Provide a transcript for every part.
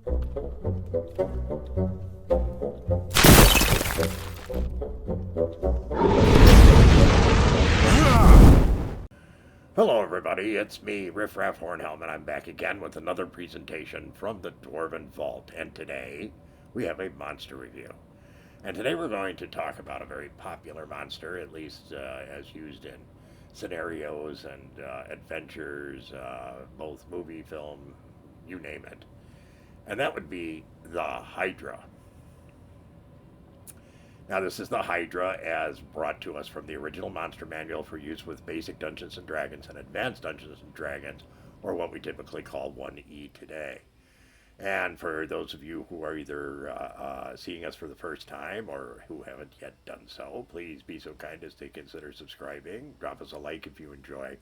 Hello everybody, it's me, Riffraff Hornhelm, and I'm back again with another presentation from the Dwarven Vault, and today we have a monster review. And today we're going to talk about a very popular monster, at least as used in scenarios and adventures, both movie, film, you name it. And that would be the HYDRA. Now, this is the HYDRA as brought to us from the original monster manual for use with basic Dungeons and Dragons and advanced Dungeons and Dragons, or what we typically call 1E today. And for those of you who are either seeing us for the first time or who haven't yet done so, please be so kind as to consider subscribing. Drop us a like if you enjoy.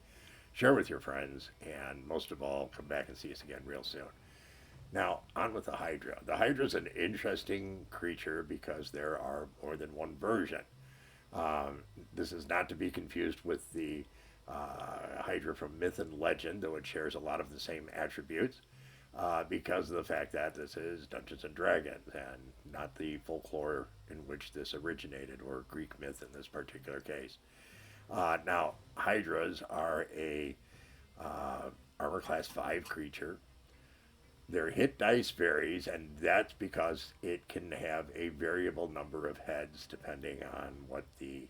Share with your friends. And most of all, come back and see us again real soon. Now, on with the HYDRA. The HYDRA is an interesting creature because there are more than one version. This is not to be confused with the HYDRA from Myth and Legend, though it shares a lot of the same attributes because of the fact that this is Dungeons and Dragons and not the folklore in which this originated, or Greek myth in this particular case. Now, HYDRAs are a armor class 5 creature. Their hit dice varies, and that's because it can have a variable number of heads depending on what the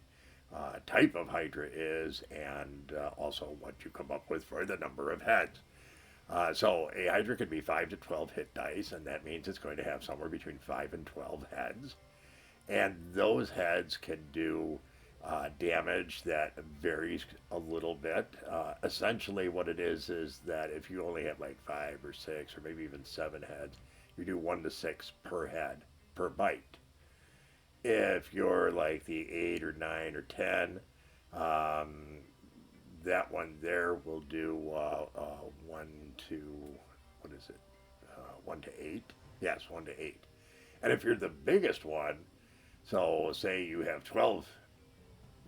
type of HYDRA is and also what you come up with for the number of heads. So a HYDRA could be 5 to 12 hit dice, and that means it's going to have somewhere between 5 and 12 heads. And those heads can do damage that varies a little bit. Essentially what it is that if you only have like 5 or 6 or maybe even 7 heads, you do 1 to 6 per head per bite. If you're like the 8 or 9 or 10, that one there will do 1 to, what is it, 1 to 8? Yes, 1 to 8. And if you're the biggest one, so say you have 12,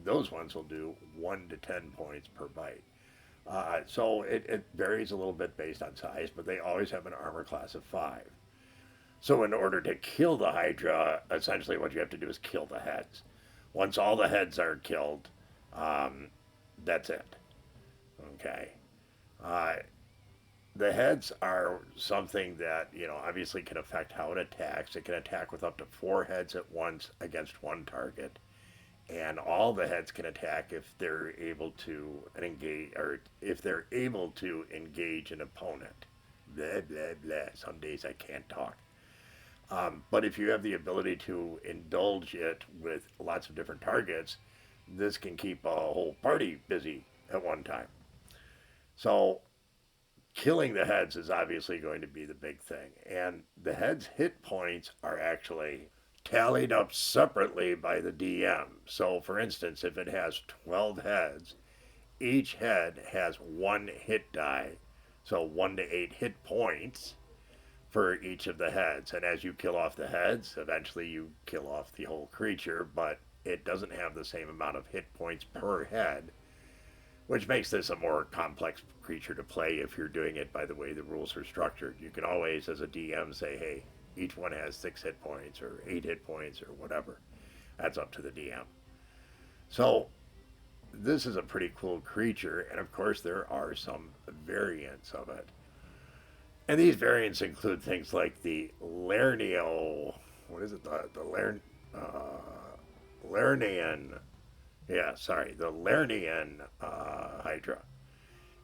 those ones will do 1 to 10 points per bite. So it varies a little bit based on size, but they always have an armor class of 5. So in order to kill the HYDRA, essentially what you have to do is kill the heads. Once all the heads are killed, that's it. Okay. The heads are something that, obviously can affect how it attacks. It can attack with up to 4 heads at once against one target. And all the heads can attack if they're able to engage, or if they're able to engage an opponent. Blah, blah, blah. Some days I can't talk. But if you have the ability to indulge it with lots of different targets, this can keep a whole party busy at one time. So killing the heads is obviously going to be the big thing. And the heads' hit points are actually tallied up separately by the DM. So, for instance, if it has 12 heads, each head has 1 hit die, so 1 to 8 hit points for each of the heads. And as you kill off the heads, eventually you kill off the whole creature, but it doesn't have the same amount of hit points per head, which makes this a more complex creature to play if you're doing it by the way the rules are structured. You can always, as a DM, say, hey, each one has 6 hit points or 8 hit points or whatever. That's up to the DM. So this is a pretty cool creature, and of course there are some variants of it. And these variants include things like the Lernian, the Lernian HYDRA.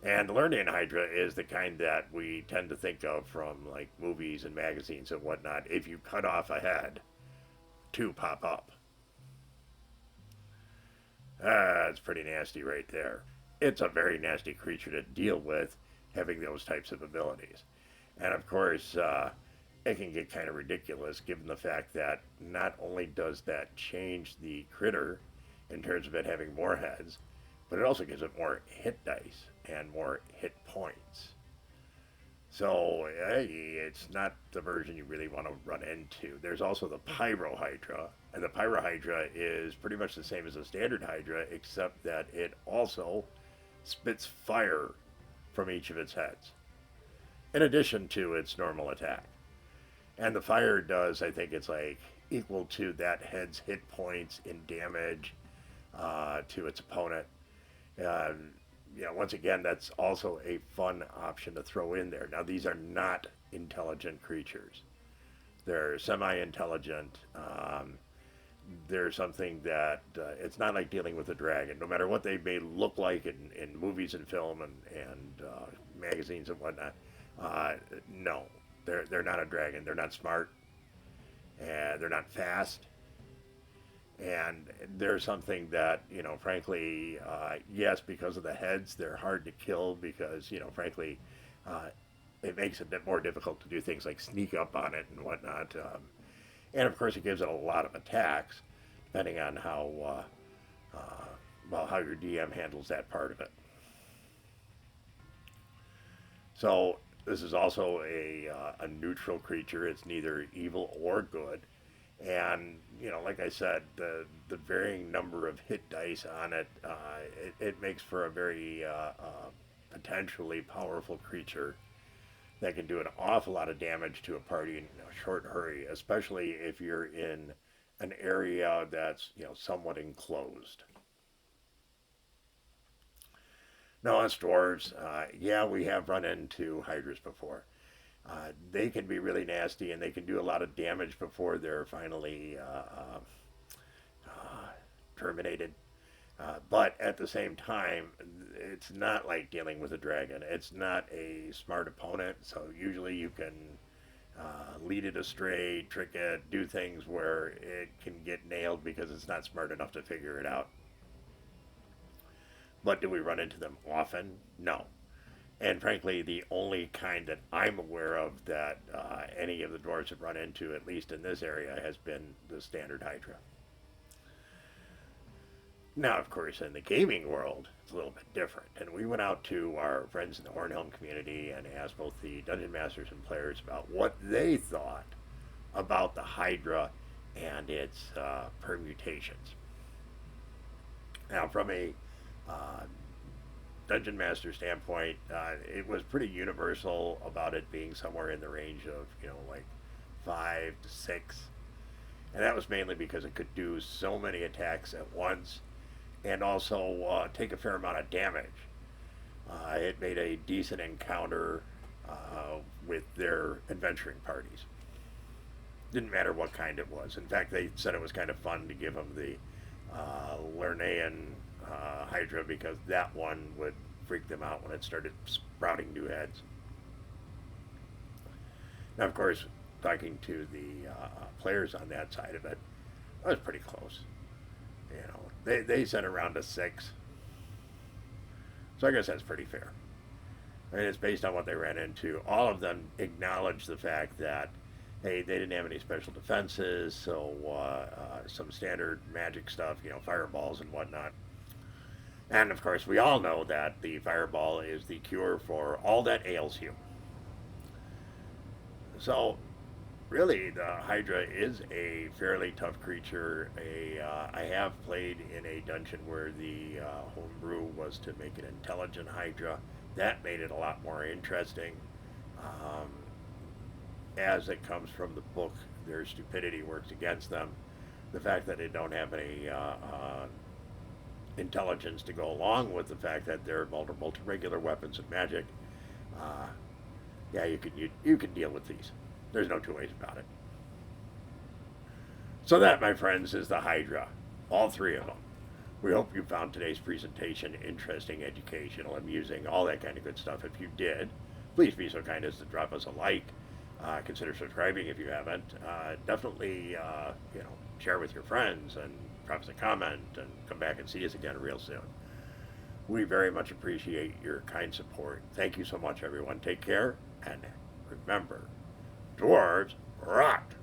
And the Lernian HYDRA is the kind that we tend to think of from like movies and magazines and whatnot. If you cut off a head, 2 pop up. That's pretty nasty right there. It's a very nasty creature to deal with, having those types of abilities. And of course, it can get kind of ridiculous given the fact that not only does that change the critter in terms of it having more heads, but it also gives it more hit dice and more hit points. So it's not the version you really want to run into. There's also the Pyro HYDRA, and the Pyro HYDRA is pretty much the same as the standard HYDRA, except that it also spits fire from each of its heads, in addition to its normal attack. And the fire does, I think it's like equal to that head's hit points in damage to its opponent. Once again, that's also a fun option to throw in there. Now, these are not intelligent creatures. They're semi-intelligent. They're something that it's not like dealing with a dragon. No matter what they may look like in movies and film and magazines and whatnot, no, they're not a dragon. They're not smart, and they're not fast. And they're something that, frankly, yes, because of the heads, they're hard to kill because, frankly, it makes it a bit more difficult to do things like sneak up on it and whatnot. And of course, it gives it a lot of attacks, depending on how how your DM handles that part of it. So this is also a neutral creature. It's neither evil or good. And like I said, the varying number of hit dice on it, it makes for a very potentially powerful creature that can do an awful lot of damage to a party in a short hurry, especially if you're in an area that's somewhat enclosed. Now, us dwarves, yeah, we have run into hydras before. They can be really nasty, and they can do a lot of damage before they're finally terminated. But at the same time, it's not like dealing with a dragon. It's not a smart opponent, so usually you can lead it astray, trick it, do things where it can get nailed because it's not smart enough to figure it out. But do we run into them often? No. And frankly, the only kind that I'm aware of that any of the dwarves have run into, at least in this area, has been the standard Hydra. Now, of course, in the gaming world, it's a little bit different. And we went out to our friends in the Hornhelm community and asked both the Dungeon Masters and players about what they thought about the Hydra and its permutations. Now, from a Dungeon Master standpoint, it was pretty universal about it being somewhere in the range of, like 5 to 6. And that was mainly because it could do so many attacks at once and also take a fair amount of damage. It made a decent encounter with their adventuring parties. Didn't matter what kind it was. In fact, they said it was kind of fun to give them the Lernaean Hydra because that one would freak them out when it started sprouting new heads. Now, of course, talking to the players on that side of it, I was pretty close. They said around a 6. So I guess that's pretty fair. I mean, it's based on what they ran into. All of them acknowledged the fact that, hey, they didn't have any special defenses, so some standard magic stuff, fireballs and whatnot. And of course, we all know that the fireball is the cure for all that ails you. So, really, the Hydra is a fairly tough creature. I have played in a dungeon where the homebrew was to make an intelligent Hydra. That made it a lot more interesting. As it comes from the book, their stupidity works against them. The fact that they don't have any intelligence to go along with the fact that they're vulnerable to regular weapons and magic. Yeah, you can deal with these. There's no two ways about it. So that, my friends, is the Hydra. All 3 of them. We hope you found today's presentation interesting, educational, amusing, all that kind of good stuff. If you did, please be so kind as to drop us a like. Consider subscribing if you haven't. Definitely, share with your friends and drop us a comment and come back and see us again real soon. We very much appreciate your kind support. Thank you so much, everyone. Take care, and remember, dwarves rock!